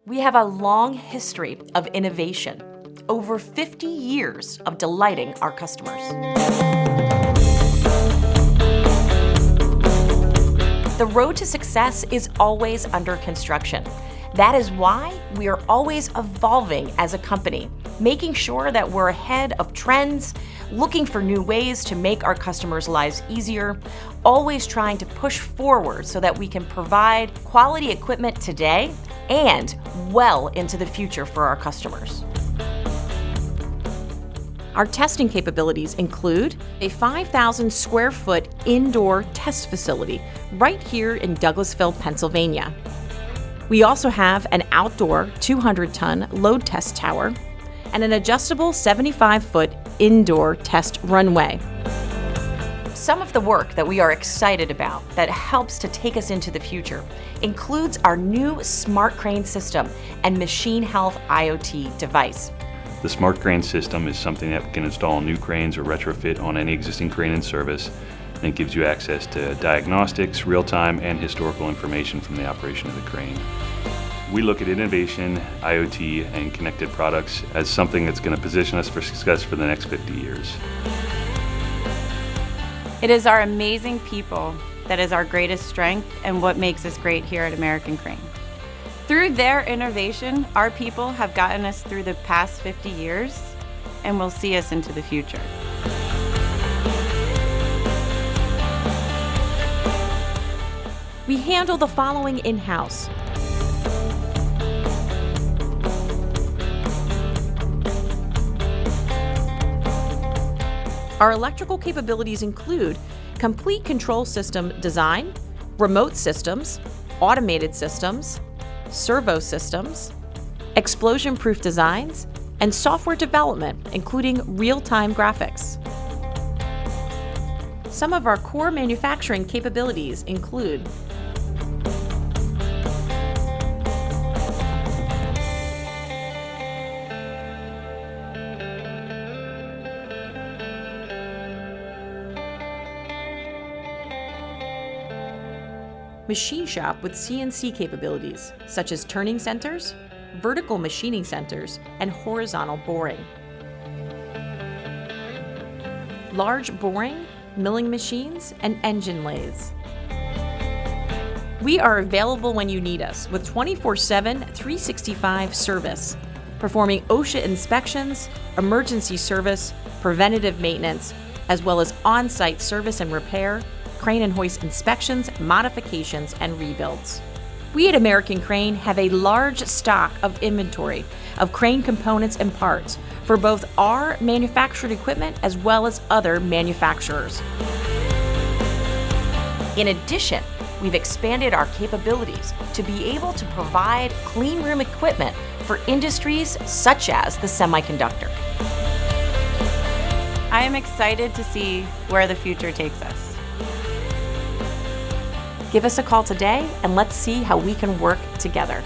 We have a long history of innovation, over 50 years of delighting our customers. The road to success is always under construction. That is why we are always evolving as a company, making sure that we're ahead of trends, looking for new ways to make our customers' lives easier, always trying to push forward so that we can provide quality equipment today and well into the future for our customers. Our testing capabilities include a 5,000 square foot indoor test facility right here in Douglasville, Pennsylvania. We also have an outdoor 200-ton load test tower and an adjustable 75-foot indoor test runway. Some of the work that we are excited about that helps to take us into the future includes our new Smart Crane system and Machine Health IoT device. The Smart Crane system is something that can install new cranes or retrofit on any existing crane in service, and it gives you access to diagnostics, real-time, and historical information from the operation of the crane. We look at innovation, IoT, and connected products as something that's going to position us for success for the next 50 years. It is our amazing people that is our greatest strength and what makes us great here at American Crane. Through their innovation, our people have gotten us through the past 50 years and will see us into the future. We handle the following in-house. Our electrical capabilities include complete control system design, remote systems, automated systems, servo systems, explosion-proof designs, and software development, including real-time graphics. Some of our core manufacturing capabilities include machine shop with CNC capabilities, such as turning centers, vertical machining centers, and horizontal boring. Large boring, milling machines, and engine lathes. We are available when you need us with 24/7, 365 service, performing OSHA inspections, emergency service, preventative maintenance, as well as on-site service and repair, crane and hoist inspections, modifications, and rebuilds. We at American Crane have a large stock of inventory of crane components and parts for both our manufactured equipment as well as other manufacturers. In addition, we've expanded our capabilities to be able to provide clean room equipment for industries such as the semiconductor. I am excited to see where the future takes us. Give us a call today and let's see how we can work together.